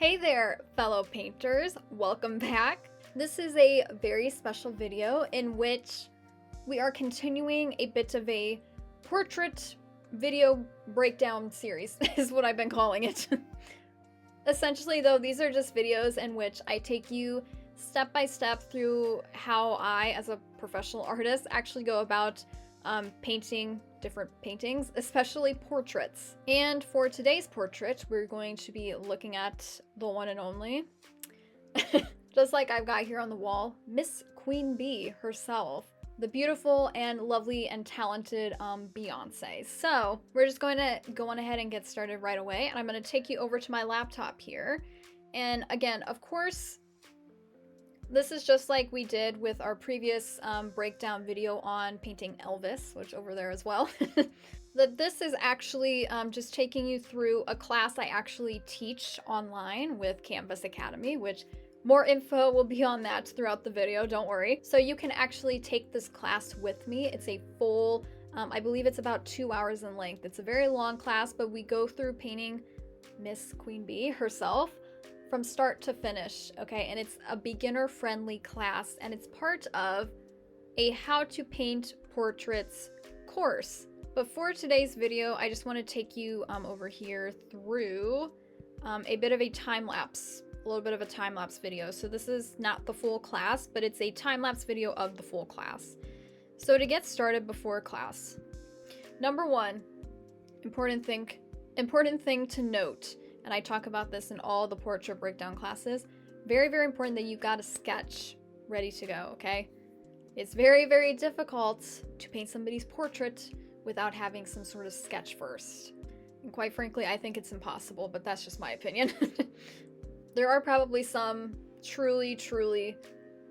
Hey there, fellow painters. Welcome back. This is a very special video in which we are continuing a bit of a portrait video breakdown series, is what I've been calling it. Essentially, though, these are just videos in which I take you step by step through how I, as a professional artist, actually go about painting different paintings, especially portraits. And for today's portrait, we're going to be looking at the one and only, just like I've got here on the wall, Miss Queen Bey herself, the beautiful and lovely and talented Beyonce. So we're just going to go on ahead and get started right away, and I'm going to take you over to my laptop here. And again, of course, this is just like we did with our previous breakdown video on painting Elvis, which over there as well. That this is actually just taking you through a class I actually teach online with Canvas Academy, which more info will be on that throughout the video, don't worry. So you can actually take this class with me. It's a full, I believe it's about 2 hours in length. It's a very long class, but we go through painting Miss Queen Bey herself from start to finish, okay? And it's a beginner-friendly class, and it's part of a how to paint portraits course. But for today's video, I just want to take you over here through a bit of a time-lapse, a little bit of a time-lapse video. So this is not the full class, but it's a time-lapse video of the full class. So to get started before class, number one, important thing to note, and I talk about this in all the portrait breakdown classes, very, very important that you've got a sketch ready to go, okay? It's very, very difficult to paint somebody's portrait without having some sort of sketch first. And quite frankly, I think it's impossible, but that's just my opinion. There are probably some truly, truly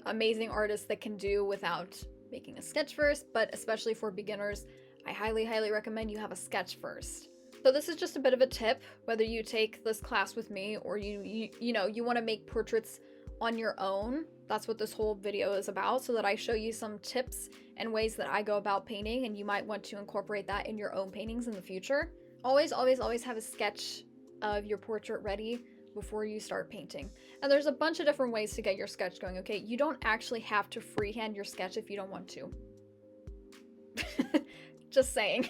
amazing artists that can do without making a sketch first, but especially for beginners, I highly, highly recommend you have a sketch first. So this is just a bit of a tip, whether you take this class with me or you want to make portraits on your own. That's what this whole video is about, so that I show you some tips and ways that I go about painting, and you might want to incorporate that in your own paintings in the future. Always, always, always have a sketch of your portrait ready before you start painting. And there's a bunch of different ways to get your sketch going, okay? You don't actually have to freehand your sketch if you don't want to. Just saying.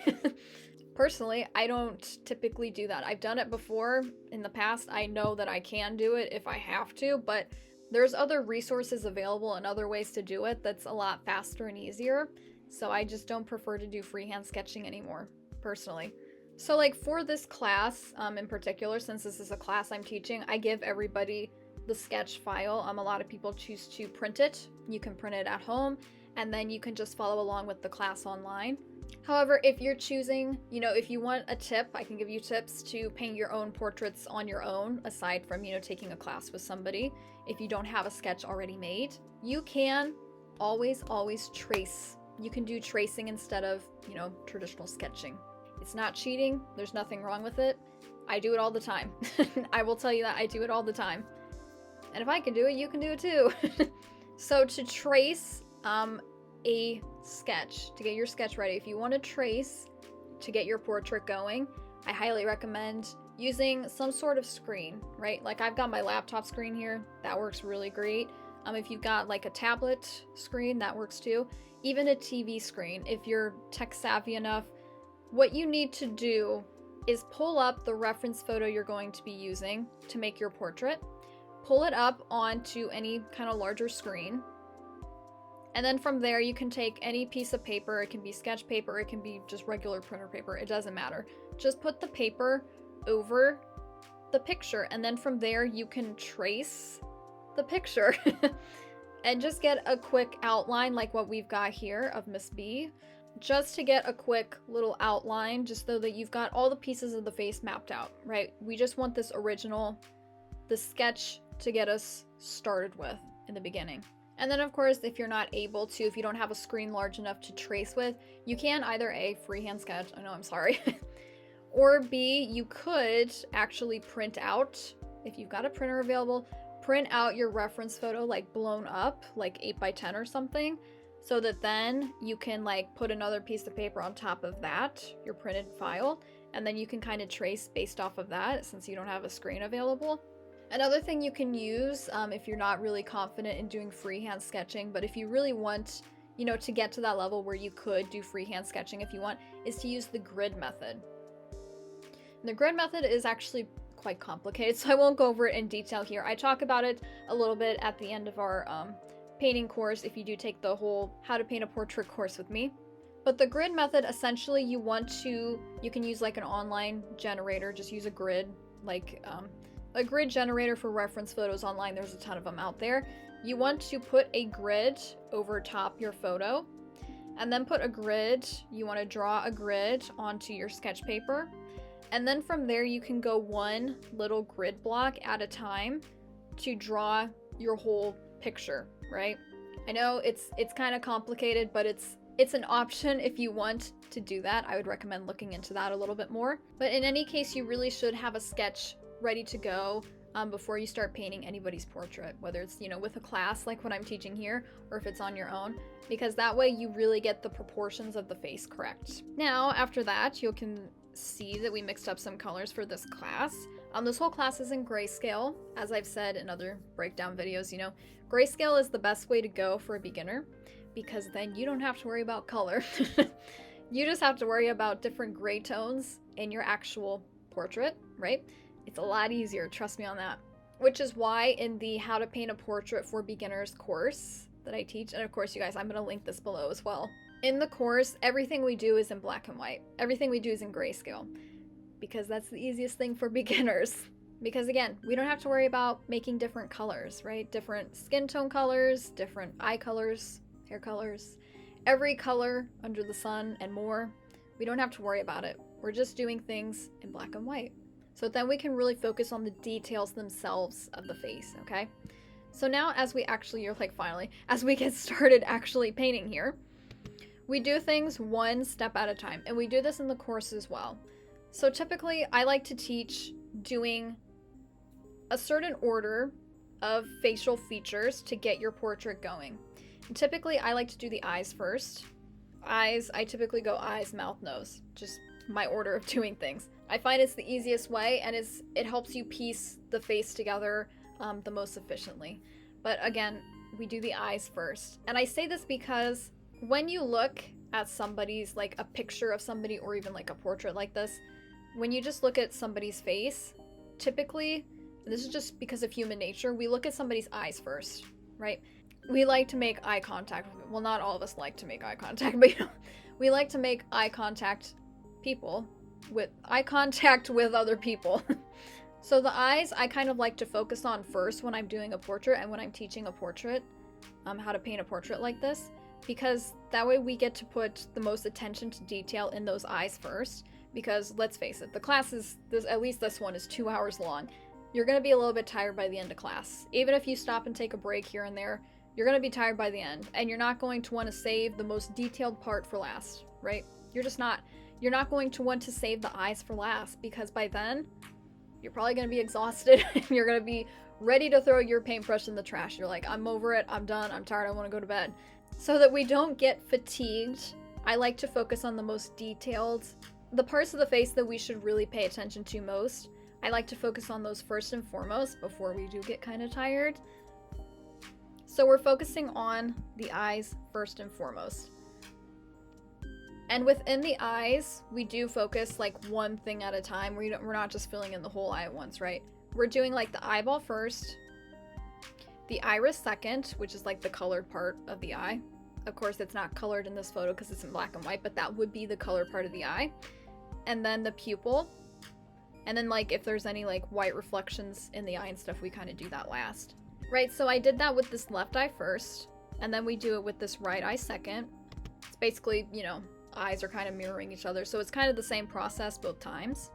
Personally, I don't typically do that. I've done it before in the past. I know that I can do it if I have to, but there's other resources available and other ways to do it that's a lot faster and easier. So I just don't prefer to do freehand sketching anymore, personally. So like for this class in particular, since this is a class I'm teaching, I give everybody the sketch file. A lot of people choose to print it. You can print it at home, and then you can just follow along with the class online. However, if you're choosing, if you want a tip, I can give you tips to paint your own portraits on your own, aside from, taking a class with somebody. If you don't have a sketch already made, you can always, always trace. You can do tracing instead of, traditional sketching. It's not cheating. There's nothing wrong with it. I do it all the time. I will tell you that I do it all the time. And if I can do it, you can do it too. So to trace, a sketch, to get your sketch ready, if you want to trace to get your portrait going, I highly recommend using some sort of screen, right? Like I've got my laptop screen here, that works really great. If you've got like a tablet screen, that works too. Even a TV screen, if you're tech savvy enough. What you need to do is pull up the reference photo you're going to be using to make your portrait, pull it up onto any kind of larger screen. And then from there, you can take any piece of paper. It can be sketch paper, it can be just regular printer paper, it doesn't matter. Just put the paper over the picture, and then from there, you can trace the picture and just get a quick outline like what we've got here of Miss B. Just to get a quick little outline, just so that you've got all the pieces of the face mapped out, right? We just want this the sketch to get us started with in the beginning. And then of course, if you're not able to, if you don't have a screen large enough to trace with, you can either A, freehand sketch, I'm sorry, or B, you could actually print out, if you've got a printer available, print out your reference photo like blown up, like 8x10 or something, so that then you can like put another piece of paper on top of that, your printed file, and then you can kind of trace based off of that since you don't have a screen available. Another thing you can use if you're not really confident in doing freehand sketching, but if you really want, you know, to get to that level where you could do freehand sketching if you want, is to use the grid method. And the grid method is actually quite complicated, so I won't go over it in detail here. I talk about it a little bit at the end of our painting course if you do take the whole How to Paint a Portrait course with me. But the grid method, essentially you can use like an online generator, just use a grid, like a grid generator for reference photos online. There's a ton of them out there. You want to put a grid over top your photo, and then you want to draw a grid onto your sketch paper. And then from there, you can go one little grid block at a time to draw your whole picture, right? I know it's kind of complicated, but it's an option if you want to do that. I would recommend looking into that a little bit more. But in any case, you really should have a sketch ready to go before you start painting anybody's portrait, whether it's, you know, with a class like what I'm teaching here, or if it's on your own, because that way you really get the proportions of the face correct. Now, after that, you can see that we mixed up some colors for this class. This whole class is in grayscale. As I've said in other breakdown videos, you know, grayscale is the best way to go for a beginner, because then you don't have to worry about color. You just have to worry about different gray tones in your actual portrait, right? It's a lot easier, trust me on that. Which is why in the How to Paint a Portrait for Beginners course that I teach, and of course you guys, I'm going to link this below as well. In the course, everything we do is in black and white. Everything we do is in grayscale, because that's the easiest thing for beginners. Because again, we don't have to worry about making different colors, right? Different skin tone colors, different eye colors, hair colors, every color under the sun and more. We don't have to worry about it. We're just doing things in black and white. So then we can really focus on the details themselves of the face, okay? So now as we get started actually painting here, we do things one step at a time, and we do this in the course as well. So typically I like to teach doing a certain order of facial features to get your portrait going. And typically I like to do the eyes first. Eyes, I typically go eyes, mouth, nose, just my order of doing things. I find it's the easiest way, and it helps you piece the face together the most efficiently. But again, we do the eyes first. And I say this because when you look at somebody's, like a picture of somebody, or even like a portrait like this, when you just look at somebody's face, typically, and this is just because of human nature, we look at somebody's eyes first, right? We like to make eye contact. Well, not all of us like to make eye contact, but you know, we like to make eye contact with other people. So the eyes, I kind of like to focus on first when I'm doing a portrait and when I'm teaching a portrait, how to paint a portrait like this, because that way we get to put the most attention to detail in those eyes first. Because let's face it, the class at least this one is 2 hours long. You're going to be a little bit tired by the end of class. Even if you stop and take a break here and there, you're going to be tired by the end, and you're not going to want to save the most detailed part for last, right? You're not going to want to save the eyes for last, because by then you're probably going to be exhausted and you're going to be ready to throw your paintbrush in the trash. You're like, I'm over it, I'm done, I'm tired, I want to go to bed. So that we don't get fatigued, I like to focus on the most detailed, the parts of the face that we should really pay attention to most. I like to focus on those first and foremost before we do get kind of tired. So we're focusing on the eyes first and foremost. And within the eyes, we do focus like one thing at a time. We're not just filling in the whole eye at once, right? We're doing like the eyeball first, the iris second, which is like the colored part of the eye. Of course, it's not colored in this photo because it's in black and white, but that would be the colored part of the eye. And then the pupil. And then like if there's any like white reflections in the eye and stuff, we kind of do that last. Right, so I did that with this left eye first, and then we do it with this right eye second. It's basically, you know, eyes are kind of mirroring each other, so it's kind of the same process both times.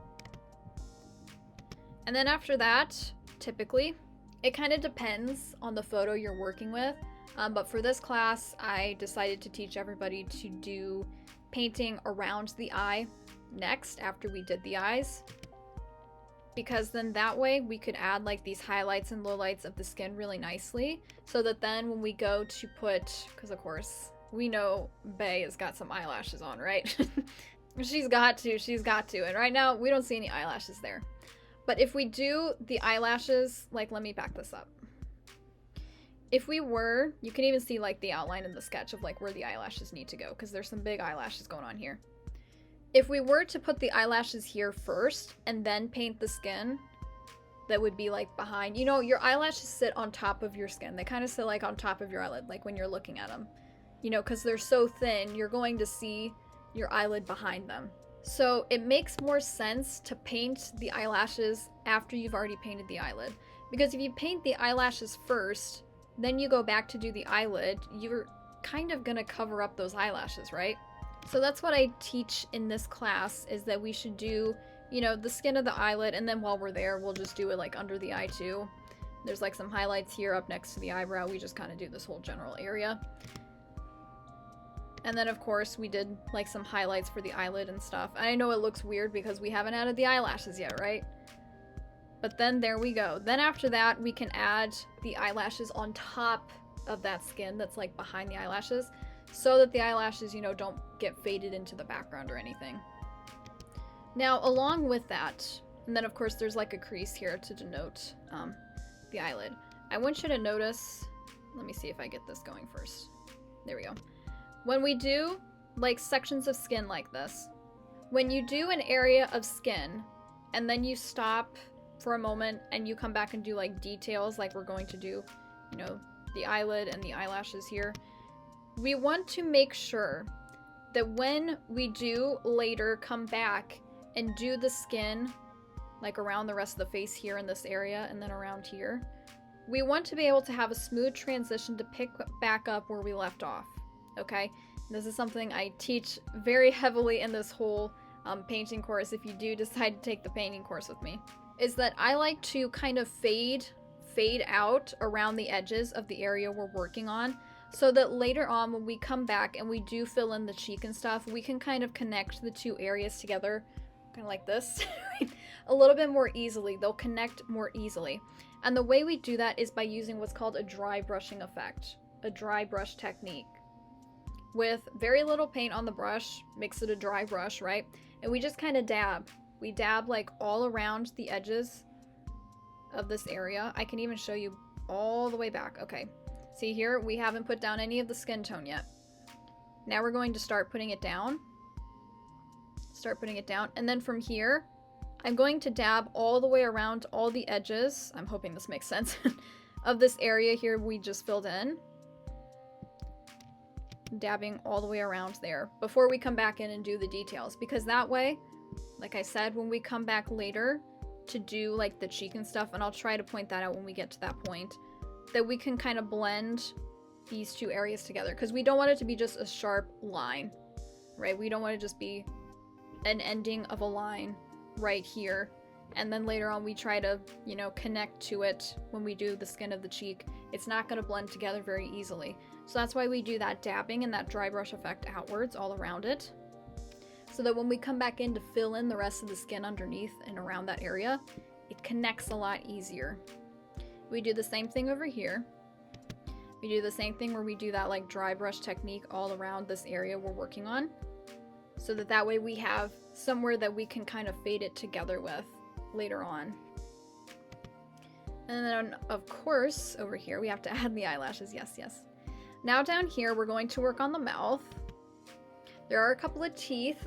And then after that, typically, it kind of depends on the photo you're working with, but for this class, I decided to teach everybody to do painting around the eye next after we did the eyes. Because then that way we could add like these highlights and lowlights of the skin really nicely, so that then when we go to put, because of course we know Bey has got some eyelashes on, right? she's got to, and right now we don't see any eyelashes there. But if we do the eyelashes, like, let me back this up. If we were, you can even see like the outline in the sketch of like where the eyelashes need to go, because there's some big eyelashes going on here. If we were to put the eyelashes here first and then paint the skin, that would be like behind, you know, your eyelashes sit on top of your skin. They kind of sit like on top of your eyelid, like when you're looking at them, you know, because they're so thin, you're going to see your eyelid behind them. So it makes more sense to paint the eyelashes after you've already painted the eyelid. Because if you paint the eyelashes first, then you go back to do the eyelid, you're kind of gonna cover up those eyelashes, right? So that's what I teach in this class, is that we should do, you know, the skin of the eyelid, and then while we're there, we'll just do it like under the eye too. There's like some highlights here up next to the eyebrow. We just kind of do this whole general area. And then of course we did like some highlights for the eyelid and stuff. I know it looks weird because we haven't added the eyelashes yet, right? But then there we go. Then after that, we can add the eyelashes on top of that skin that's like behind the eyelashes, so that the eyelashes, you know, don't get faded into the background or anything. Now, along with that, and then of course there's like a crease here to denote the eyelid. I want you to notice, let me see if I get this going first. There we go. When we do like sections of skin like this, when you do an area of skin and then you stop for a moment and you come back and do like details like we're going to do, you know, the eyelid and the eyelashes here, we want to make sure that when we do later come back and do the skin like around the rest of the face here in this area and then around here, we want to be able to have a smooth transition to pick back up where we left off. Okay, this is something I teach very heavily in this whole painting course, if you do decide to take the painting course with me, is that I like to kind of fade out around the edges of the area we're working on, so that later on when we come back and we do fill in the cheek and stuff, we can kind of connect the two areas together, kind of like this, a little bit more easily. They'll connect more easily. And the way we do that is by using what's called a dry brushing effect, a dry brush technique. With very little paint on the brush, makes it a dry brush, right? And we just kind of dab. We dab like all around the edges of this area. I can even show you all the way back. Okay, see here, we haven't put down any of the skin tone yet. Now we're going to start putting it down. And then from here, I'm going to dab all the way around all the edges. I'm hoping this makes sense. Of this area here we just filled in. Dabbing all the way around there before we come back in and do the details, because that way, like I said, when we come back later to do like the cheek and stuff, and I'll try to point that out when we get to that point, that we can kind of blend these two areas together, because we don't want it to be just a sharp line, right? We don't want it to just be an ending of a line right here, and then later on we try to, you know, connect to it when we do the skin of the cheek. It's not going to blend together very easily. So that's why we do that dabbing and that dry brush effect outwards all around it, so that when we come back in to fill in the rest of the skin underneath and around that area, it connects a lot easier. We do the same thing over here. We do the same thing where we do that like dry brush technique all around this area we're working on, so that way we have somewhere that we can kind of fade it together with later on. And then of course over here we have to add the eyelashes. Yes. Now down here we're going to work on the mouth. There are a couple of teeth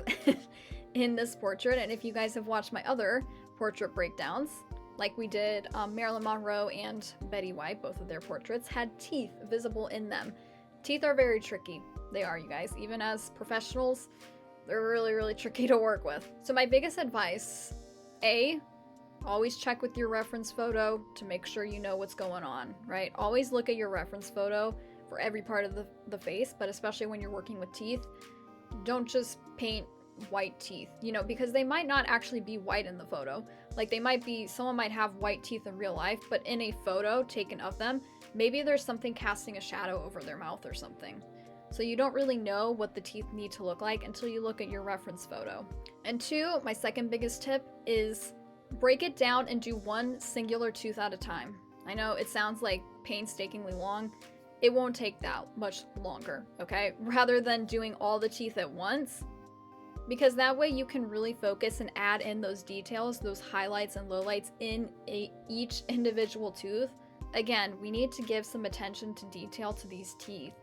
in this portrait, and if you guys have watched my other portrait breakdowns, like we did Marilyn Monroe and Betty White, both of their portraits had teeth visible in them. Teeth are very tricky. They are, you guys. Even as professionals, they're really, really tricky to work with. So my biggest advice, always check with your reference photo to make sure you know what's going on, right? Always look at your reference photo for every part of the face, but especially when you're working with teeth. Don't just paint white teeth, you know, because they might not actually be white in the photo. Like someone might have white teeth in real life, but in a photo taken of them, maybe there's something casting a shadow over their mouth or something. So you don't really know what the teeth need to look like until you look at your reference photo. And two, my second biggest tip is break it down and do one singular tooth at a time. I know it sounds like painstakingly long. It won't take that much longer, okay? Rather than doing all the teeth at once, because that way you can really focus and add in those details, those highlights and lowlights in each individual tooth. Again, we need to give some attention to detail to these teeth.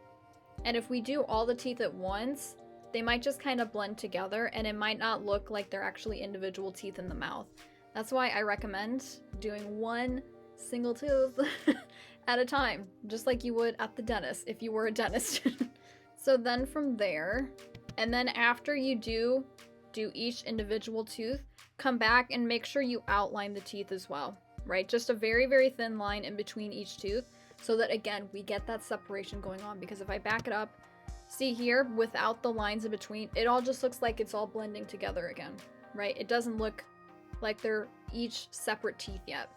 And if we do all the teeth at once, they might just kind of blend together and it might not look like they're actually individual teeth in the mouth. That's why I recommend doing one single tooth at a time, just like you would at the dentist if you were a dentist. So then from there, and then after you do each individual tooth, come back and make sure you outline the teeth as well, right? Just a very, very thin line in between each tooth so that, again, we get that separation going on. Because if I back it up, see here, without the lines in between, it all just looks like it's all blending together again, right? It doesn't look like they're each separate teeth yet.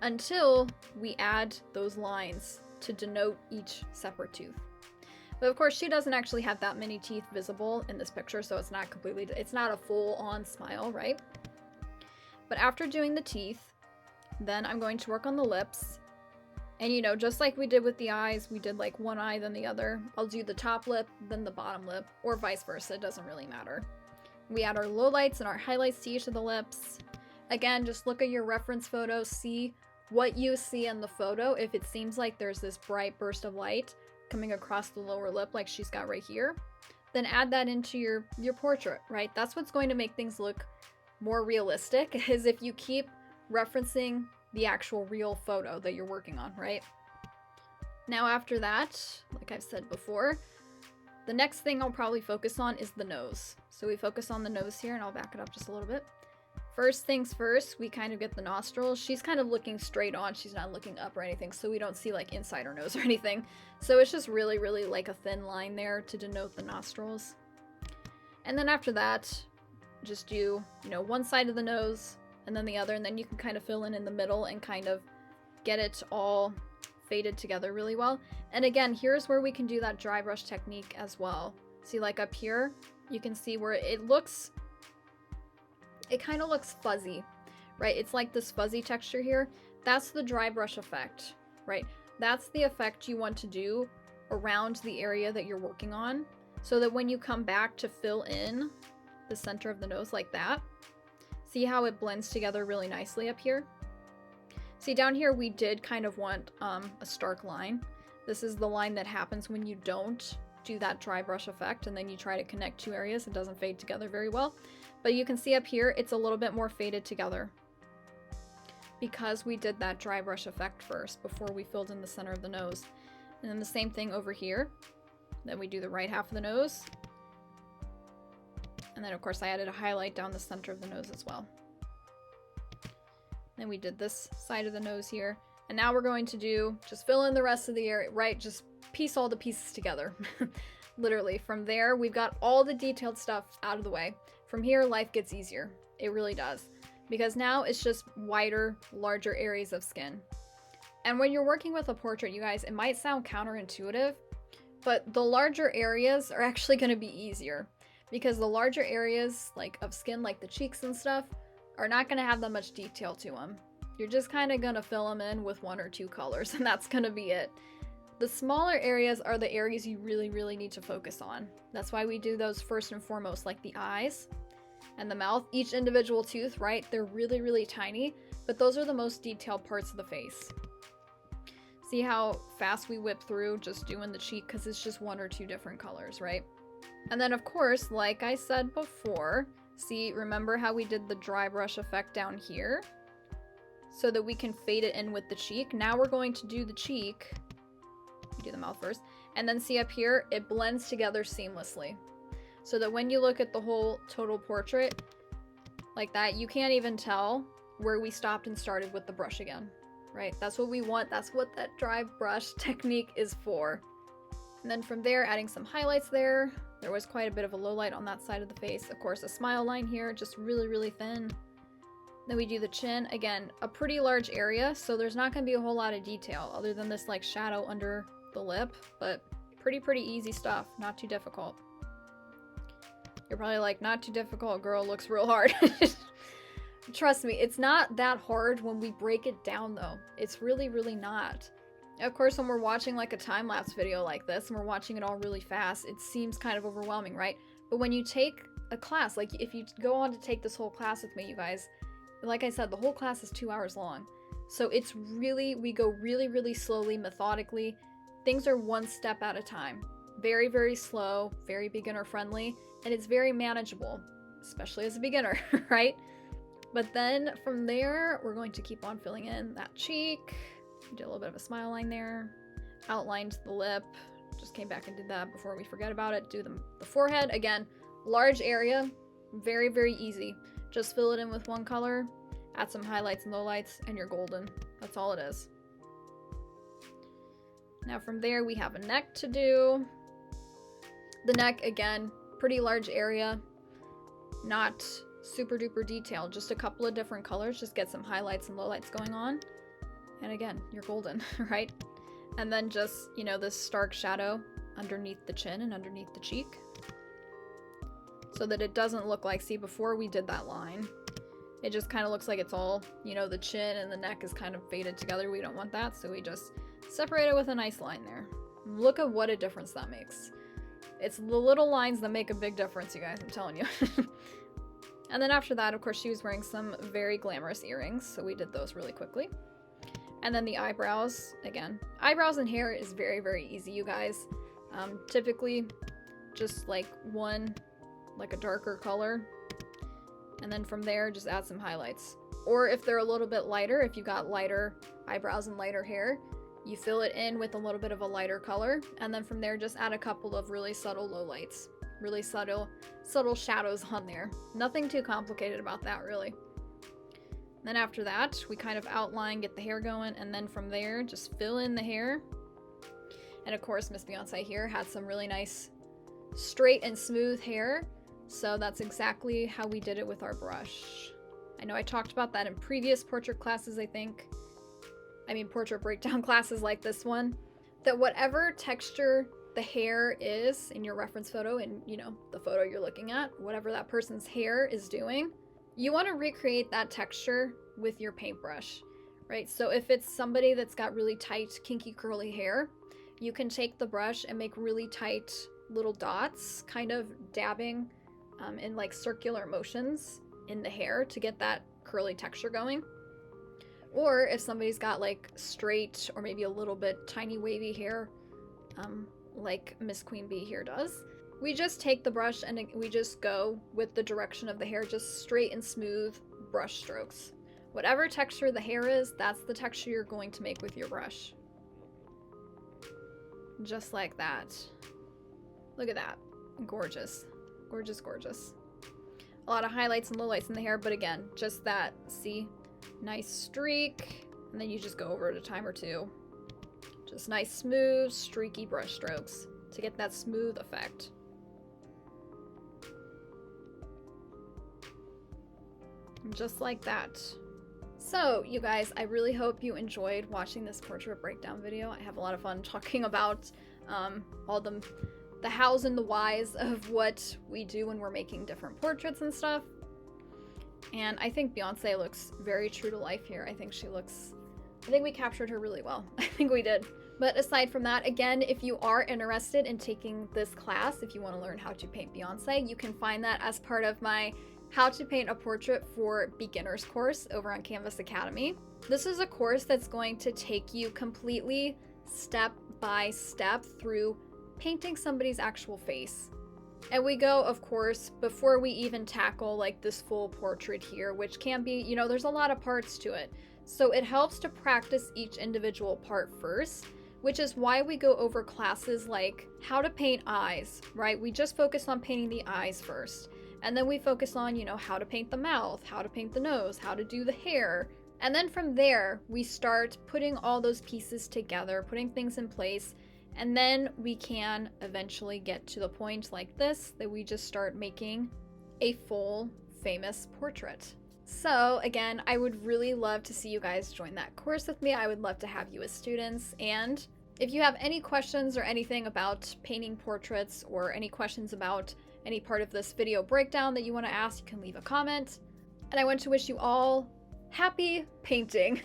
Until we add those lines to denote each separate tooth. But of course, she doesn't actually have that many teeth visible in this picture, so it's not a full-on smile, right? But after doing the teeth, then I'm going to work on the lips. And you know, just like we did with the eyes, we did like one eye, then the other. I'll do the top lip, then the bottom lip, or vice versa, it doesn't really matter. We add our lowlights and our highlights to each of the lips. Again, just look at your reference photo, see what you see in the photo. If it seems like there's this bright burst of light coming across the lower lip like she's got right here, then add that into your portrait, right? That's what's going to make things look more realistic, is if you keep referencing the actual real photo that you're working on, right? Now after that, like I've said before, the next thing I'll probably focus on is the nose. So we focus on the nose here, and I'll back it up just a little bit. First things first, we kind of get the nostrils. She's kind of looking straight on. She's not looking up or anything, so we don't see like inside her nose or anything. So it's just really, really like a thin line there to denote the nostrils. And then after that, just do, you know, one side of the nose and then the other, and then you can kind of fill in the middle and kind of get it all faded together really well. And again, here's where we can do that dry brush technique as well. See, like up here, you can see where it kind of looks fuzzy, right? It's like this fuzzy texture here. That's the dry brush effect, right? That's the effect you want to do around the area that you're working on, so that when you come back to fill in the center of the nose like that, see how it blends together really nicely up here? See, down here we did kind of want a stark line. This is the line that happens when you don't do that dry brush effect and then you try to connect two areas. It doesn't fade together very well. But you can see up here, it's a little bit more faded together because we did that dry brush effect first before we filled in the center of the nose. And then the same thing over here. Then we do the right half of the nose. And then of course I added a highlight down the center of the nose as well. Then we did this side of the nose here. And now we're going to just fill in the rest of the area, right? Just piece all the pieces together. Literally, from there, we've got all the detailed stuff out of the way. From here, life gets easier. It really does. Because now it's just wider, larger areas of skin. And when you're working with a portrait, you guys, it might sound counterintuitive, but the larger areas are actually going to be easier. Because the larger areas like of skin, like the cheeks and stuff, are not going to have that much detail to them. You're just kind of going to fill them in with one or two colors, and that's going to be it. The smaller areas are the areas you really, really need to focus on. That's why we do those first and foremost, like the eyes and the mouth. Each individual tooth, right? They're really, really tiny, but those are the most detailed parts of the face. See how fast we whip through just doing the cheek because it's just one or two different colors, right? And then of course, like I said before, see, remember how we did the dry brush effect down here? So that we can fade it in with the cheek. Now we're going to do the cheek. We do the mouth first. And then see up here, it blends together seamlessly. So that when you look at the whole total portrait, like that, you can't even tell where we stopped and started with the brush again, right? That's what we want. That's what that dry brush technique is for. And then from there, adding some highlights there. There was quite a bit of a low light on that side of the face. Of course, a smile line here, just really, really thin. Then we do the chin. Again, a pretty large area, so there's not going to be a whole lot of detail other than this like shadow under the lip, but pretty easy stuff. Not too difficult. You're probably like, not too difficult, girl, looks real hard. Trust me, it's not that hard when we break it down though. It's really, really not. Of course, when we're watching like a time-lapse video like this and we're watching it all really fast, it seems kind of overwhelming, right? But when you take a class, like if you go on to take this whole class with me, you guys, like I said, the whole class is 2 hours long. So it's really, we go really, really slowly, methodically. Things are one step at a time. Very, very slow, very beginner friendly, and it's very manageable, especially as a beginner, right? But then from there, we're going to keep on filling in that cheek. Did a little bit of a smile line there. Outlined the lip. Just came back and did that before we forget about it. Do the forehead. Again, large area. Very, very easy. Just fill it in with one color. Add some highlights and lowlights, and you're golden. That's all it is. Now from there, we have a neck to do. The neck, again, pretty large area. Not super duper detailed. Just a couple of different colors. Just get some highlights and lowlights going on. And again, you're golden, right? And then just, you know, this stark shadow underneath the chin and underneath the cheek. So that it doesn't look like, see, before we did that line, it just kind of looks like it's all, you know, the chin and the neck is kind of faded together. We don't want that, so we just separate it with a nice line there. Look at what a difference that makes. It's the little lines that make a big difference, you guys, I'm telling you. And then after that, of course, she was wearing some very glamorous earrings, so we did those really quickly. And then the eyebrows, again. Eyebrows and hair is very, very easy, you guys. Typically, just like one, like a darker color. And then from there, just add some highlights. Or if they're a little bit lighter, if you got lighter eyebrows and lighter hair, you fill it in with a little bit of a lighter color. And then from there, just add a couple of really subtle lowlights. Really subtle shadows on there. Nothing too complicated about that, really. Then after that, we kind of outline, get the hair going, and then from there, just fill in the hair. And of course, Miss Beyonce here had some really nice straight and smooth hair. So that's exactly how we did it with our brush. I know I talked about that in previous portrait classes, I think. I mean, portrait breakdown classes like this one. That whatever texture the hair is in your reference photo, and you know, the photo you're looking at, whatever that person's hair is doing, you want to recreate that texture with your paintbrush, right? So if it's somebody that's got really tight, kinky, curly hair, you can take the brush and make really tight little dots, kind of dabbing in like circular motions in the hair to get that curly texture going. Or if somebody's got like straight or maybe a little bit tiny wavy hair, like Miss Queen Bey here does, we just take the brush and we just go with the direction of the hair, just straight and smooth brush strokes. Whatever texture the hair is, that's the texture you're going to make with your brush. Just like that. Look at that. Gorgeous. Gorgeous, gorgeous. A lot of highlights and lowlights in the hair, but again, just that, see? Nice streak, and then you just go over it a time or two. Just nice, smooth, streaky brush strokes to get that smooth effect. Just like that. So, you guys, I really hope you enjoyed watching this portrait breakdown video. I have a lot of fun talking about all the hows and the whys of what we do when we're making different portraits and stuff. And I think Beyonce looks very true to life here. I think we captured her really well. I think we did. But aside from that, again, if you are interested in taking this class, if you want to learn how to paint Beyonce, you can find that as part of my How to Paint a Portrait for Beginners course over on Canvas Academy. This is a course that's going to take you completely step by step through painting somebody's actual face. And we go, of course, before we even tackle like this full portrait here, which can be, you know, there's a lot of parts to it. So it helps to practice each individual part first, which is why we go over classes like how to paint eyes, right? We just focus on painting the eyes first. And then we focus on, you know, how to paint the mouth, how to paint the nose, how to do the hair. And then from there, we start putting all those pieces together, putting things in place. And then we can eventually get to the point like this, that we just start making a full famous portrait. So again, I would really love to see you guys join that course with me. I would love to have you as students. And if you have any questions or anything about painting portraits, or any questions about any part of this video breakdown that you want to ask, you can leave a comment. And I want to wish you all happy painting.